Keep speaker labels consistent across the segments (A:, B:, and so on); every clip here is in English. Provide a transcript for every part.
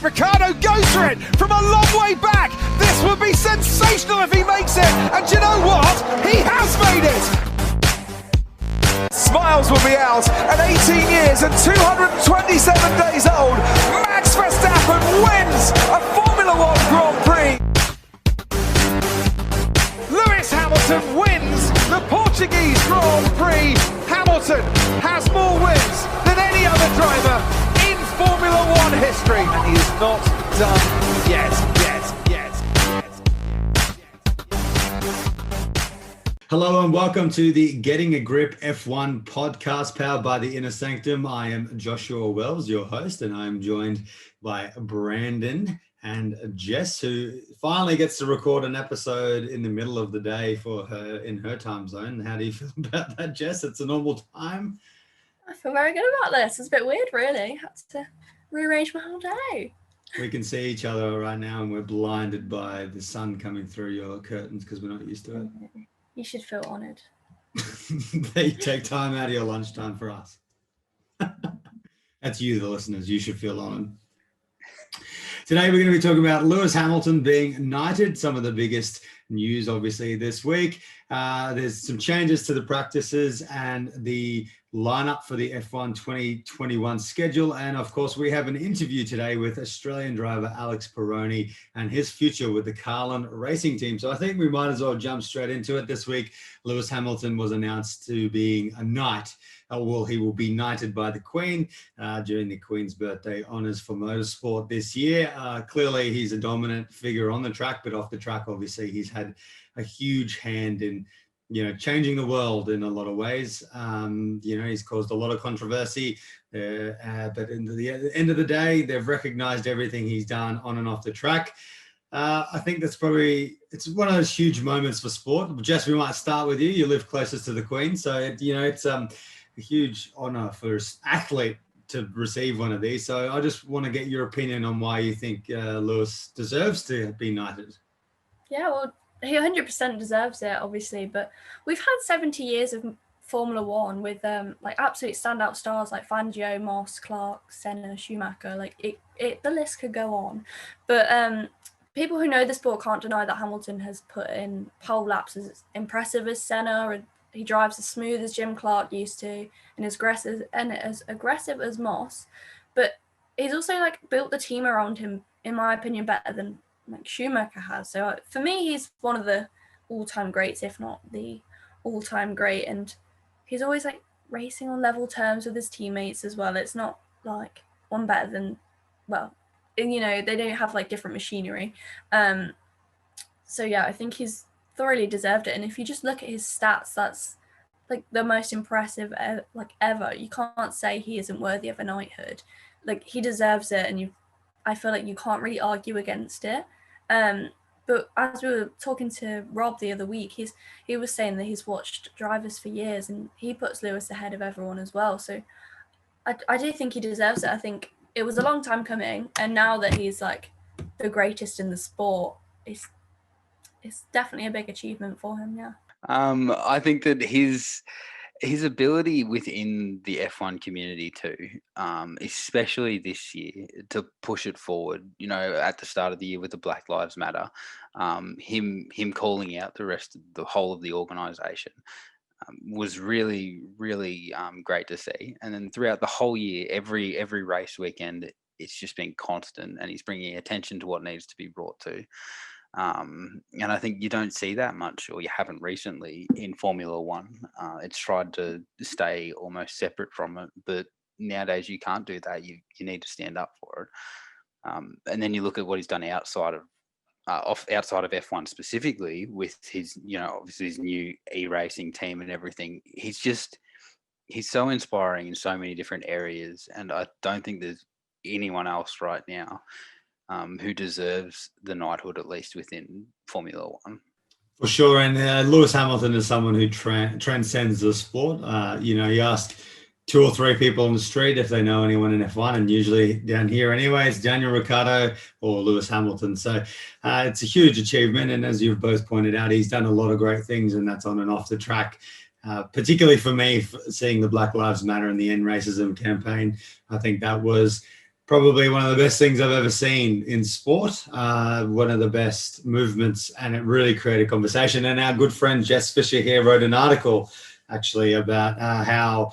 A: Ricciardo goes for it from a long way back. This would be sensational if he makes it. And do you know what? He has made it. Smiles will be out at 18 years and 227 days old. Max Verstappen wins a Formula One Grand Prix. Lewis Hamilton wins the Portuguese Grand Prix. Hamilton has more wins than any other driver in Formula One history. And he is not done yet.
B: Hello and welcome to the Getting a Grip F1 podcast powered by the Inner Sanctum. I am Joshua Wells, your host, and I'm joined by Brandon and Jess, who finally gets to record an episode in the middle of the day for her in her time zone. How do you feel about that, Jess? It's a normal time.
C: I feel very good about this. It's a bit weird, really. Had to rearrange my whole day.
B: We can see each other right now and we're blinded by the sun coming through your curtains because we're not used to it.
C: You should feel honoured.
B: That you take time out of your lunchtime for us. That's you, the listeners. You should feel honoured. Today, we're going to be talking about Lewis Hamilton being knighted, some of the biggest news, obviously, this week. There's some changes to the practices and the lineup for the F1 2021 schedule. And of course, we have an interview today with Australian driver Alex Peroni and his future with the Carlin Racing team. So I think we might as well jump straight into it. This week, Lewis Hamilton was announced to being a knight. He will be knighted by the Queen during the Queen's birthday honours for motorsport this year. Clearly, he's a dominant figure on the track, but off the track, obviously, he's had a huge hand in, changing the world in a lot of ways. He's caused a lot of controversy, but in the end of the day, they've recognised everything he's done on and off the track. I think it's one of those huge moments for sport. Jess, we might start with you. You live closest to the Queen, so it's a huge honour for an athlete to receive one of these. So I just want to get your opinion on why you think Lewis deserves to be knighted.
C: Yeah, well, he 100% deserves it, obviously. But we've had 70 years of Formula One with absolute standout stars like Fangio, Moss, Clark, Senna, Schumacher. The list could go on. But people who know the sport can't deny that Hamilton has put in pole laps as impressive as Senna, and he drives as smooth as Jim Clark used to, and as aggressive as Moss. But he's also built the team around him, in my opinion, better than Schumacher has. So for me, he's one of the all-time greats, if not the all-time great. And he's always racing on level terms with his teammates as well. It's not one better than, they don't have different machinery. So yeah, I think he's thoroughly deserved it. And if you just look at his stats, that's the most impressive ever. You can't say he isn't worthy of a knighthood. He deserves it, and I feel you can't really argue against it. But as we were talking to Rob the other week, he was saying that he's watched drivers for years, and he puts Lewis ahead of everyone as well. So I do think he deserves it. I think it was a long time coming, and now that he's the greatest in the sport, it's definitely a big achievement for him. Yeah.
D: I think that his ability within the F1 community too, especially this year, to push it forward, at the start of the year with the Black Lives Matter, him calling out the whole of the organisation was really, really great to see. And then throughout the whole year, every race weekend, it's just been constant, and he's bringing attention to what needs to be brought to. And I think you don't see that much, or you haven't recently, in Formula One. It's tried to stay almost separate from it, but nowadays you can't do that. You need to stand up for it. And then you look at what he's done outside of F1 specifically, with his, obviously his new e-racing team and everything. He's so inspiring in so many different areas, and I don't think there's anyone else right now who deserves the knighthood, at least within Formula One.
B: For sure, and Lewis Hamilton is someone who transcends the sport. He asked 2 or 3 people on the street if they know anyone in F1, and usually down here anyway, it's Daniel Ricciardo or Lewis Hamilton. So it's a huge achievement, and as you've both pointed out, he's done a lot of great things, and that's on and off the track. Particularly for me, seeing the Black Lives Matter and the End Racism campaign, I think that was probably one of the best things I've ever seen in sport, one of the best movements, and it really created conversation. And our good friend Jess Fisher here wrote an article actually about how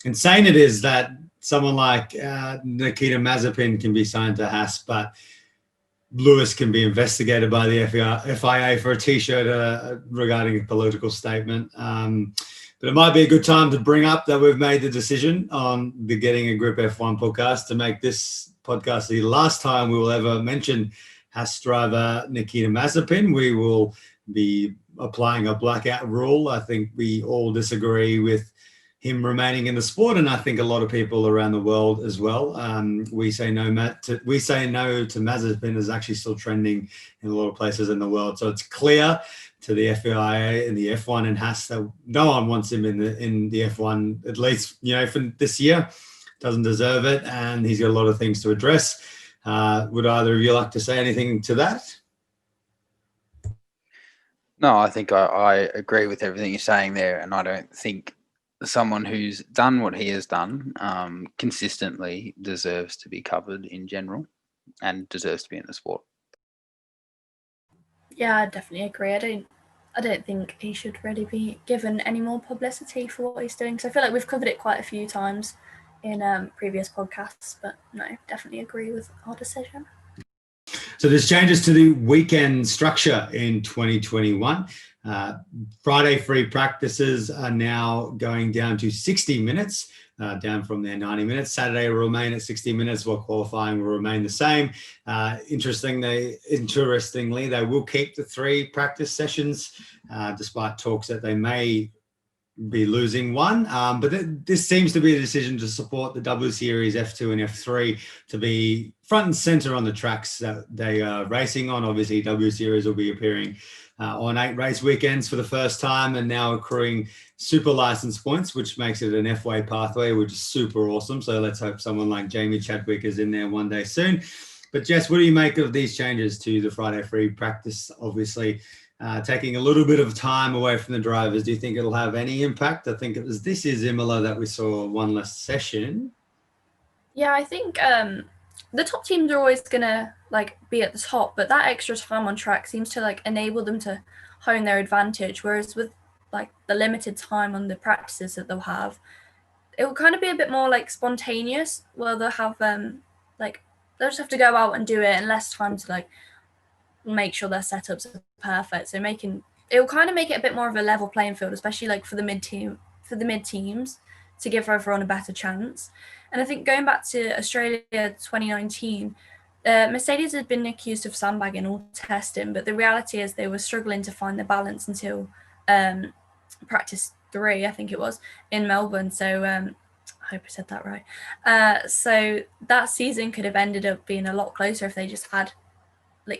B: insane it is that someone like Nikita Mazepin can be signed to Haas, but Lewis can be investigated by the FIA for a T-shirt regarding a political statement. But it might be a good time to bring up that we've made the decision on the Getting a Grip F1 podcast to make this podcast the last time we will ever mention Haas driver Nikita Mazepin. We will be applying a blackout rule. I think we all disagree with him remaining in the sport, and I think a lot of people around the world as well. We say no to Mazepin is actually still trending in a lot of places in the world. So it's clear to the FIA and the F1 and Haas that no one wants him in the F1, at least for this year. Doesn't deserve it, and he's got a lot of things to address. Would either of you like to say anything to that?
D: No, I think I agree with everything you're saying there, and I don't think someone who's done what he has done consistently deserves to be covered in general and deserves to be in the sport.
C: Yeah, I definitely agree. I don't think he should really be given any more publicity for what he's doing. So I feel like we've covered it quite a few times in previous podcasts, but no, definitely agree with our decision.
B: So there's changes to the weekend structure in 2021. Friday free practices are now going down to 60 minutes, down from their 90 minutes. Saturday will remain at 60 minutes, while qualifying will remain the same. Interestingly, they will keep the 3 practice sessions, despite talks that they may be losing one. But this seems to be a decision to support the W Series F2 and F3 to be front and center on the tracks that they are racing on. Obviously, W Series will be appearing on 8 race weekends for the first time, and now accruing super license points, which makes it an F-way pathway, which is super awesome. So let's hope someone like Jamie Chadwick is in there one day soon. But Jess, what do you make of these changes to the Friday free practice? Obviously, taking a little bit of time away from the drivers. Do you think it'll have any impact? I think it was this year's Imola that we saw one less session.
C: Yeah, I think the top teams are always gonna be at the top, but that extra time on track seems to enable them to hone their advantage. Whereas with the limited time on the practices that they'll have, it will kind of be a bit more spontaneous. Where they'll have they'll just have to go out and do it, and less time to make sure their setups are perfect. So it will kind of make it a bit more of a level playing field, especially for the mid teams, to give everyone a better chance. And I think going back to Australia 2019, Mercedes had been accused of sandbagging all testing, but the reality is they were struggling to find the balance until practice 3, I think it was, in Melbourne. So I hope I said that right. So that season could have ended up being a lot closer if they just had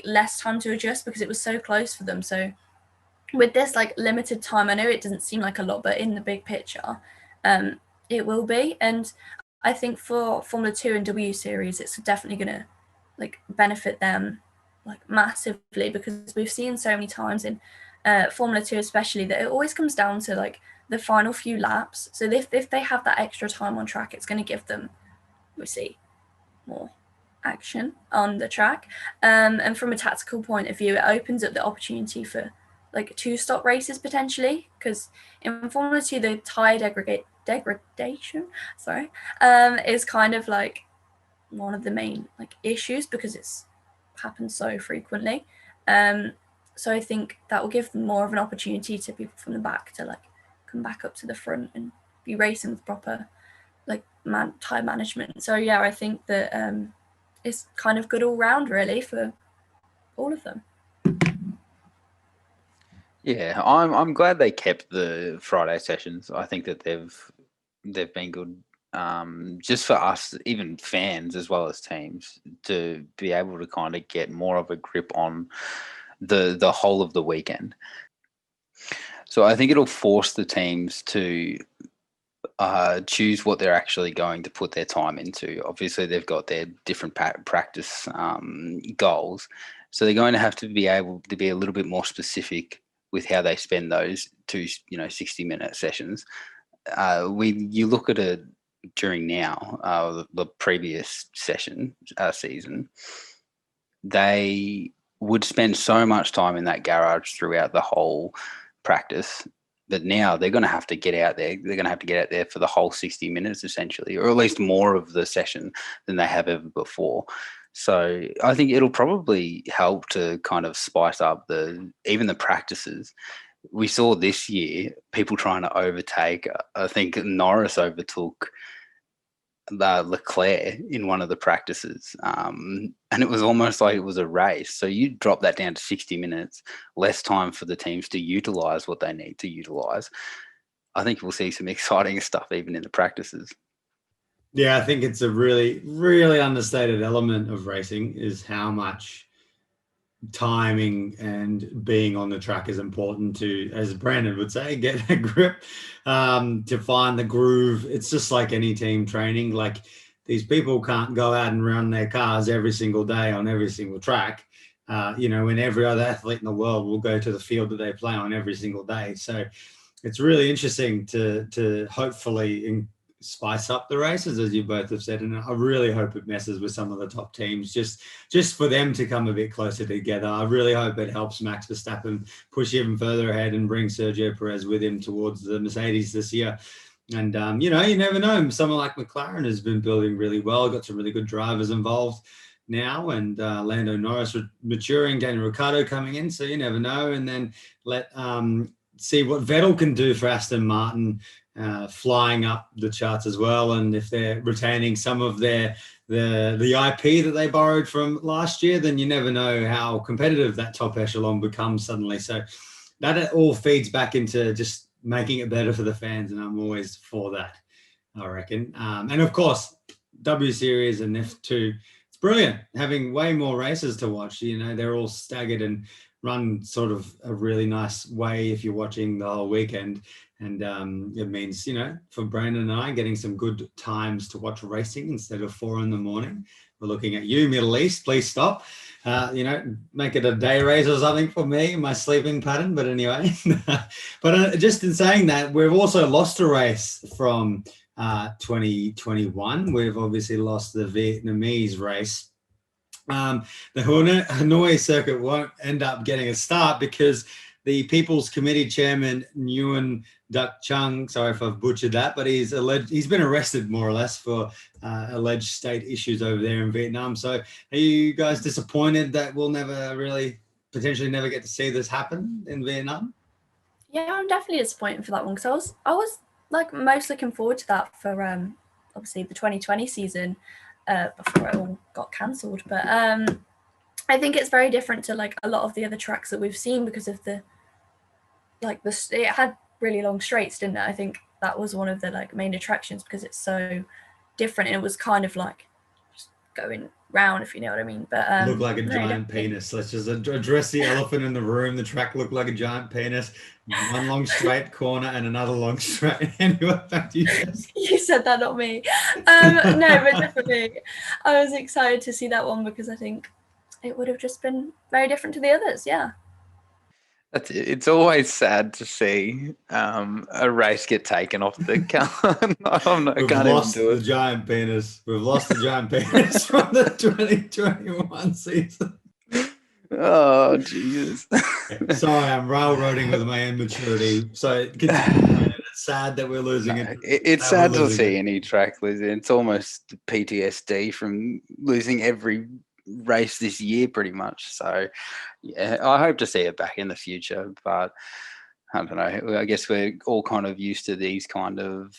C: less time to adjust, because it was so close for them. So with this limited time, I know it doesn't seem like a lot, but in the big picture, it will be. And I think for Formula 2 and W Series, it's definitely going to benefit them massively, because we've seen so many times in Formula 2 especially that it always comes down to the final few laps. So if they have that extra time on track, it's going to give them, we see, more action on the track. And from a tactical point of view, it opens up the opportunity for 2-stop races potentially, because in Formula 2 the tyre degradation is kind of one of the main issues, because it's happened so frequently. So I think that will give them more of an opportunity to people from the back to come back up to the front and be racing with proper tyre management. So yeah, I think that it's kind of good all round really for all of them.
D: Yeah, I'm glad they kept the Friday sessions. I think that they've been good, just for us, even fans as well as teams, to be able to kind of get more of a grip on the whole of the weekend. So I think it'll force the teams to choose what they're actually going to put their time into. Obviously, they've got their different practice goals, so they're going to have to be able to be a little bit more specific with how they spend those 2 60-minute sessions. You look at during the previous season, they would spend so much time in that garage throughout the whole practice. But now they're going to have to get out there. They're going to have to get out there for the whole 60 minutes, essentially, or at least more of the session than they have ever before. So I think it'll probably help to kind of spice up even the practices. We saw this year people trying to overtake. I think Norris overtook Leclerc in one of the practices, and it was almost like it was a race. So you drop that down to 60 minutes, less time for the teams to utilize what they need to utilize. I think we'll see some exciting stuff even in the practices.
B: Yeah, I think it's a really, really understated element of racing is how much timing and being on the track is important to, as Brandon would say, get a grip, to find the groove. It's just like any team training. Like, these people can't go out and run their cars every single day on every single track. When every other athlete in the world will go to the field that they play on every single day. So it's really interesting to hopefully spice up the races, as you both have said, and I really hope it messes with some of the top teams just for them to come a bit closer together. I really hope it helps Max Verstappen push even further ahead and bring Sergio Perez with him towards the Mercedes this year. And you never know, someone like McLaren has been building really well, got some really good drivers involved now, and Lando Norris maturing, Daniel Ricciardo coming in, so you never know. And then let see what Vettel can do for Aston Martin, flying up the charts as well, and if they're retaining some of the IP that they borrowed from last year, then you never know how competitive that top echelon becomes suddenly. So that all feeds back into just making it better for the fans, and I'm always for that, I reckon. And of course, W Series and F2, it's brilliant having way more races to watch. They're all staggered and run sort of a really nice way if you're watching the whole weekend. And it means, for Brandon and I, getting some good times to watch racing instead of 4 a.m. We're looking at you, Middle East. Please stop. Make it a day race or something for me, my sleeping pattern. But anyway, but just in saying that, we've also lost a race from 2021. We've obviously lost the Vietnamese race. The Hanoi circuit won't end up getting a start because the People's Committee chairman, Nguyen Duc Chung, sorry if I've butchered that, but he's been arrested more or less for alleged state issues over there in Vietnam. So are you guys disappointed that we'll potentially never get to see this happen in Vietnam?
C: Yeah, I'm definitely disappointed for that one, because I was like most looking forward to that for obviously the 2020 season before it all got cancelled. But I think it's very different to like a lot of the other tracks that we've seen because of it had really long straights, didn't it? I think that was one of the main attractions because it's so different, and it was kind of like just going round, if you know what I mean. But
B: looked like a giant penis. Let's just address the elephant in the room. The track looked like a giant penis. One long straight corner and another long straight. Anyway, back to you.
C: You said that, not me. No, but definitely, I was excited to see that one because I think it would have just been very different to the others. Yeah.
D: It's always sad to see a race get taken off the calendar.
B: We've lost the giant penis. We've lost the giant penis from the 2021 season.
D: Oh, Jesus.
B: Sorry, I'm railroading with my immaturity. So it's sad that we're losing it.
D: It's sad to see any track losing. It's almost PTSD from losing every race this year pretty much. So yeah, I hope to see it back in the future, but I don't know, I guess we're all kind of used to these kind of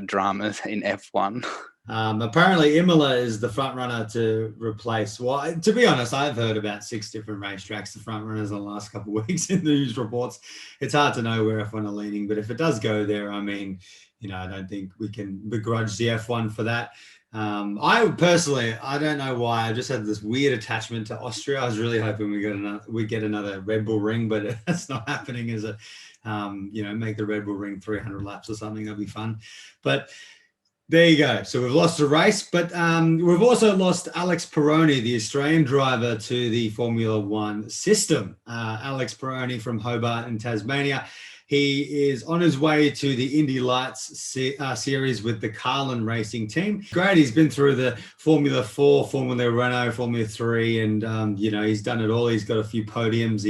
D: dramas in F1.
B: Apparently Imola is the front runner to replace, well, to be honest, I've heard about 6 different racetracks, the front runners in the last couple of weeks in the news reports. It's hard to know where F1 are leaning, but if it does go there, I mean, I don't think we can begrudge the F1 for that. I personally, I don't know why, I just had this weird attachment to Austria. I was really hoping we get another Red Bull ring, but that's not happening. As a make the Red Bull ring 300 laps or something. That'd be fun. But there you go. So we've lost a race, but we've also lost Alex Peroni, the Australian driver, to the Formula One system. Alex Peroni from Hobart in Tasmania. He is on his way to the Indy Lights series with the Carlin Racing team. Great. He's been through the Formula 4, Formula Renault, Formula 3, and, he's done it all. He's got a few podiums.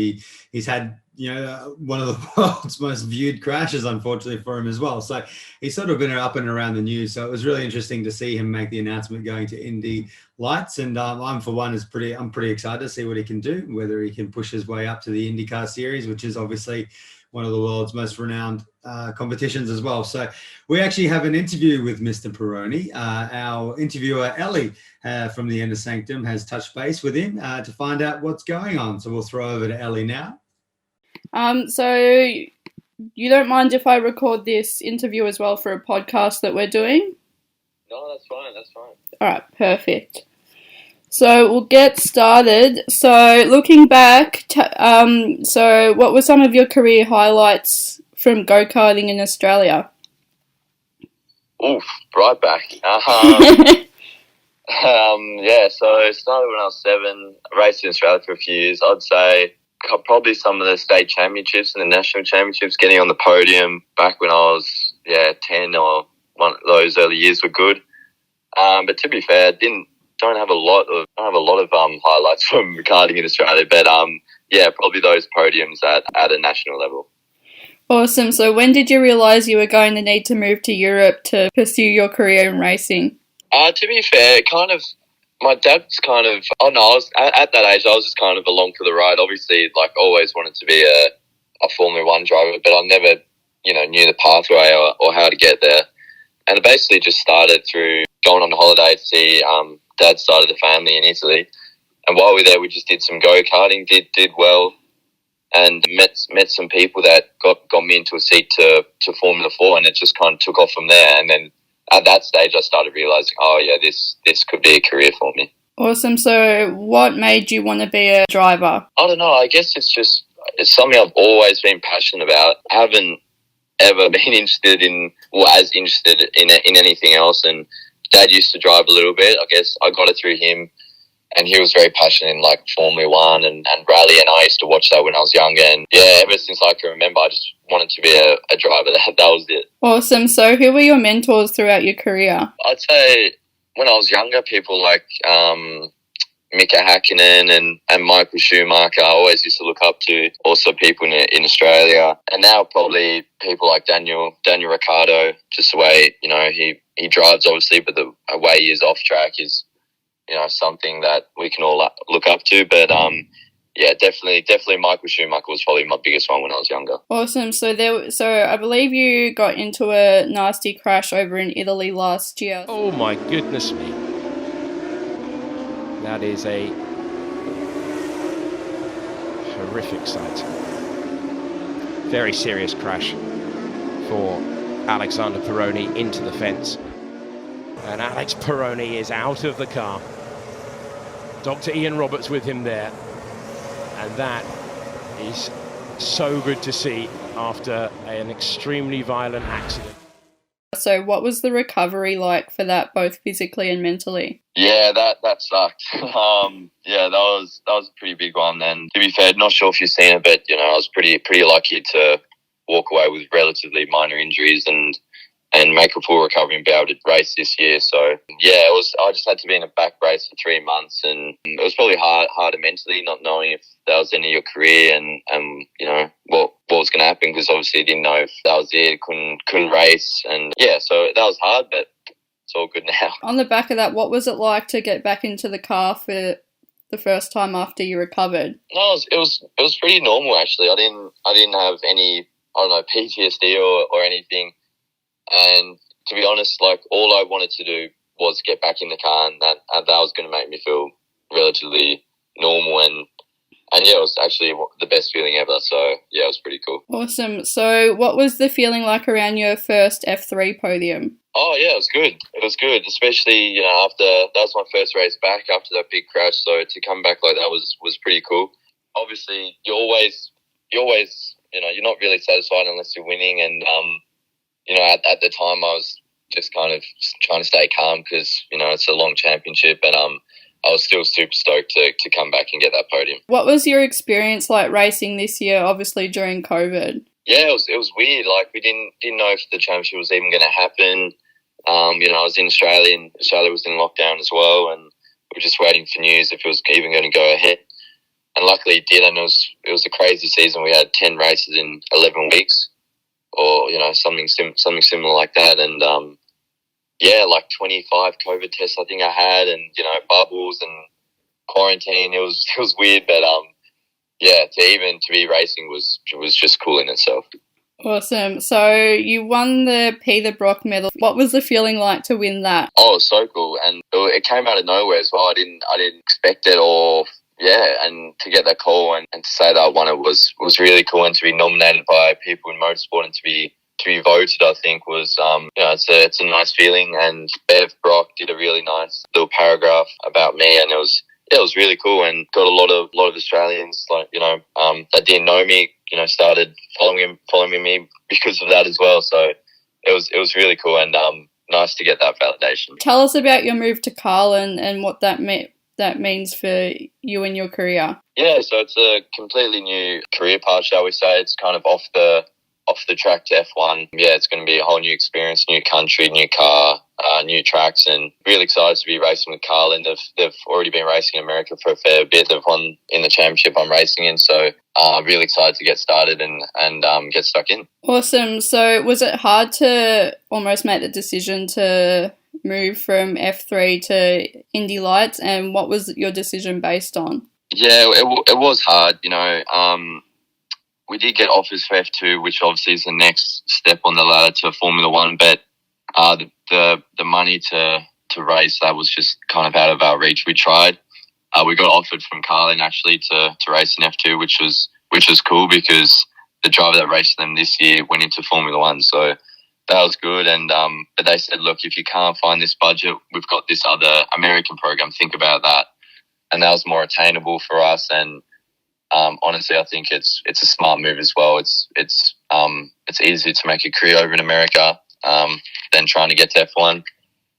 B: He's had, one of the world's most viewed crashes, unfortunately, for him as well. So he's sort of been up and around the news. So it was really interesting to see him make the announcement going to Indy Lights. And I'm, for one, I'm pretty excited to see what he can do, whether he can push his way up to the IndyCar series, which is obviously one of the world's most renowned competitions as well. So we actually have an interview with Mr. Peroni. Our interviewer, Ellie, from the end of Sanctum, has touched base with him to find out what's going on. So we'll throw over to Ellie now.
E: So you don't mind if I record this interview as well for a podcast that we're doing?
F: No, that's fine.
E: All right, perfect. So we'll get started. So looking back, so what were some of your career highlights from go-karting in Australia?
F: Oof, right back. So I started when I was 7, raced in Australia for a few years. I'd say probably some of the state championships and the national championships, getting on the podium back when I was 10 or one of those early years were good. But to be fair, don't have a lot of highlights from karting in Australia, but probably those podiums at a national level.
E: Awesome. So when did you realise you were going to need to move to Europe to pursue your career in racing?
F: To be fair, my dad's I was at that age, I was just kind of along for the ride. Obviously, always wanted to be a Formula 1 driver, but I never, knew the pathway or how to get there. And it basically just started through going on holiday to see dad's side of the family in Italy. And while we were there, we just did some go-karting, did well, and met some people that got me into a seat to Formula 4, and it just kind of took off from there. And then at that stage, I started realising, this could be a career for me.
E: Awesome. So what made you want to be a driver?
F: I don't know. I guess it's something I've always been passionate about. I haven't ever been interested in anything else, and Dad used to drive a little bit. I guess I got it through him, and he was very passionate in Formula 1 and rally, and I used to watch that when I was younger. And ever since I can remember, I just wanted to be a driver. That was it.
E: Awesome. So who were your mentors throughout your career?
F: I'd say when I was younger, people like Mika Hakkinen and Michael Schumacher, I always used to look up to. Also people in Australia, and now probably people like Daniel Ricciardo. Just the way he drives, obviously, but the way he is off track is something that we can all look up to. But definitely Michael Schumacher was probably my biggest one when I was younger.
E: Awesome. So I believe you got into a nasty crash over in Italy last year.
G: Oh my goodness me. That is a horrific sight. Very serious crash for Alexander Peroni into the fence. And Alex Peroni is out of the car. Dr. Ian Roberts with him there. And that is so good to see after an extremely violent accident.
E: So what was the recovery like for that, both physically and mentally?
F: Yeah, that sucked. That was a pretty big one. And to be fair, not sure if you've seen it, but I was pretty lucky to walk away with relatively minor injuries and make a full recovery and be able to race this year. So I just had to be in a back brace for 3 months, and it was probably harder mentally, not knowing if that was the end of your career and what was going to happen, because obviously you didn't know if that was it, couldn't race, and so that was hard, but it's all good now.
E: On the back of that, what was it like to get back into the car for the first time after you recovered?
F: No, it was pretty normal actually. I didn't have any PTSD or anything. And to be honest, all I wanted to do was get back in the car, and that was going to make me feel relatively normal. And it was actually the best feeling ever. So it was pretty cool.
E: Awesome. So what was the feeling like around your first F3 podium?
F: Oh yeah, it was good. It was good, especially after that was my first race back after that big crash. So to come back like that was pretty cool. Obviously, you're always you're not really satisfied unless you're winning, and at the time I was just kind of trying to stay calm because, it's a long championship, and I was still super stoked to come back and get that podium.
E: What was your experience like racing this year, obviously during COVID?
F: Yeah, it was weird. Like, we didn't know if the championship was even going to happen. I was in Australia, and Australia was in lockdown as well, and we were just waiting for news if it was even going to go ahead. And luckily it did, and it was a crazy season. We had 10 races in 11 weeks, or something similar like that. And like 25 COVID tests I think I had, and bubbles and quarantine. It was weird, but to be racing was just cool in itself.
E: Awesome. So you won the Peter Brock medal. What was the feeling like to win that?
F: Oh, it was so cool, and it came out of nowhere as well. I didn't expect it, and to get that call and to say that I won it was really cool, and to be nominated by people in motorsport and to be voted, I think was it's a nice feeling. And Bev Brock did a really nice little paragraph about me, and it was really cool, and got a lot of Australians that didn't know me, started following me because of that as well. So it was really cool, and nice to get that validation.
E: Tell us about your move to Carlin and what that means for you and your career.
F: Yeah, so it's a completely new career path, shall we say. It's kind of off the track to F1. Yeah, it's going to be a whole new experience, new country, new car, new tracks, and really excited to be racing with Carlin. They've already been racing in America for a fair bit. They've won in the championship I'm racing in, so really excited to get started and get stuck in.
E: Awesome. So was it hard to almost make the decision to move from F3 to Indy Lights, and what was your decision based on?
F: Yeah, it was hard. We did get offers for F2, which obviously is the next step on the ladder to Formula One, but the money to race, that was just kind of out of our reach. We tried. We got offered from Carlin actually to race in F2, which was cool because the driver that raced them this year went into Formula One, so that was good. And but they said, look, if you can't find this budget, we've got this other American program. Think about that. And that was more attainable for us. And honestly, I think it's a smart move as well. It's easier to make a career over in America than trying to get to F1. And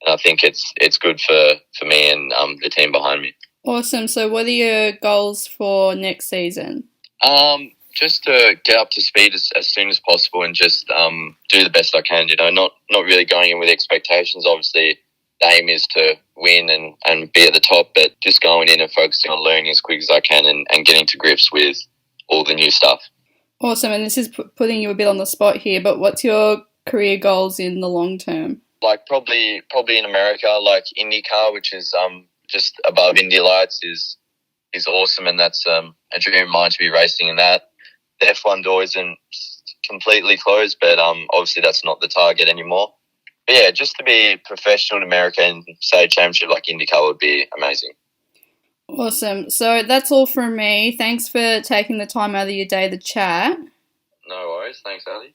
F: I think it's good for me and the team behind me. Awesome.
E: So what are your goals for next season?
F: Just to get up to speed as soon as possible and just do the best I can, not really going in with expectations. Obviously, the aim is to win and be at the top, but just going in and focusing on learning as quick as I can and getting to grips with all the new stuff.
E: Awesome. And this is putting you a bit on the spot here, but what's your career goals in the long term?
F: Like probably in America, like IndyCar, which is just above Indy Lights, is awesome, and that's a dream of mine to be racing in that. The F1 door isn't completely closed, but obviously that's not the target anymore. But yeah, just to be professional in America and say a championship like IndyCar would be amazing.
E: Awesome. So that's all from me. Thanks for taking the time out of your day to chat.
F: No worries. Thanks, Ali.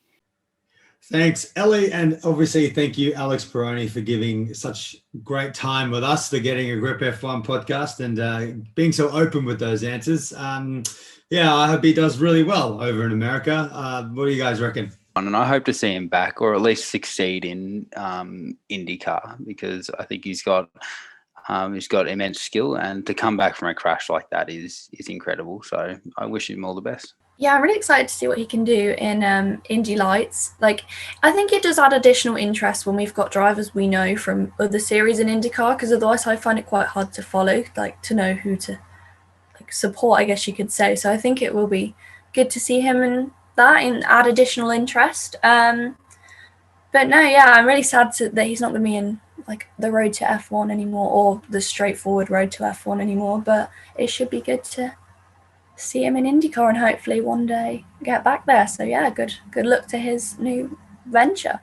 B: Thanks, Ellie, and obviously thank you, Alex Peroni, for giving such great time with us, for getting a Grip F1 podcast and being so open with those answers. I hope he does really well over in America. What do you guys reckon?
D: And I hope to see him back, or at least succeed in IndyCar, because I think he's got immense skill, and to come back from a crash like that is incredible. So I wish him all the best.
C: Yeah, I'm really excited to see what he can do in Indy Lights. Like, I think it does add additional interest when we've got drivers we know from other series in IndyCar, because otherwise I find it quite hard to follow, like to know who to support, I guess you could say. So I think it will be good to see him in that and add additional interest. But no, yeah, I'm really sad that he's not going to be in like the road to F1 anymore, or the straightforward road to F1 anymore. But it should be good to see him in IndyCar and hopefully one day get back there. So yeah, good luck to his new venture.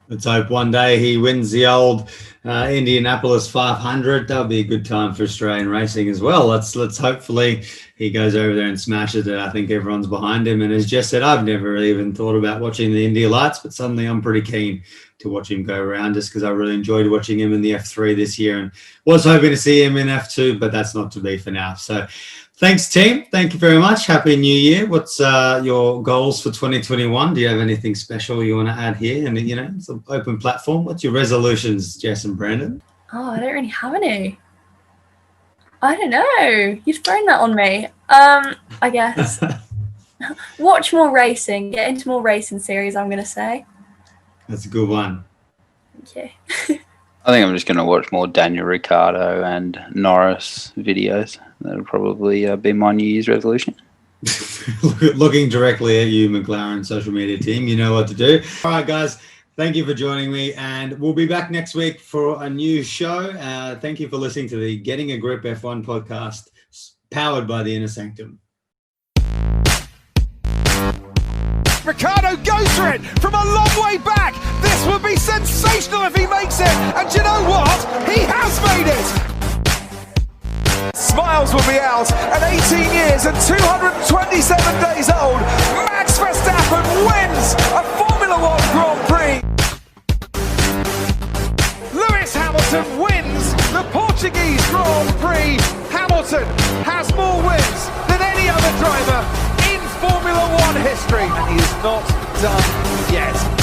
B: Let's hope one day he wins the old Indianapolis 500. That'll be a good time for Australian racing as well. Let's hopefully he goes over there and smashes it. I think everyone's behind him. And as Jess said, I've never really even thought about watching the Indy Lights, but suddenly I'm pretty keen to watch him go around, just because I really enjoyed watching him in the F3 this year and was hoping to see him in F2, but that's not to be for now. So thanks, team. Thank you very much. Happy New Year. What's your goals for 2021? Do you have anything special you want to add here? And, it's an open platform. What's your resolutions, Jess and Brandon?
C: Oh, I don't really have any. I don't know. You've thrown that on me. I guess Watch more racing. Get into more racing series, I'm going to say.
B: That's a good one.
C: Thank
D: I think I'm just going to watch more Daniel Ricciardo and Norris videos. That'll probably be my New Year's resolution.
B: Looking directly at you, McLaren social media team, you know what to do. All right, guys, thank you for joining me, and we'll be back next week for a new show. Thank you for listening to the Getting a Grip F1 podcast, powered by the Inner Sanctum.
A: Ricciardo goes for it from a long way back. This would be sensational if he makes it. And do you know what? He has made it. Smiles will be out at 18 years and 227 days old. Max Verstappen wins a Formula One Grand Prix. Lewis Hamilton wins the Portuguese Grand Prix. Hamilton has more wins than any other driver in Formula One history, and he is not done yet.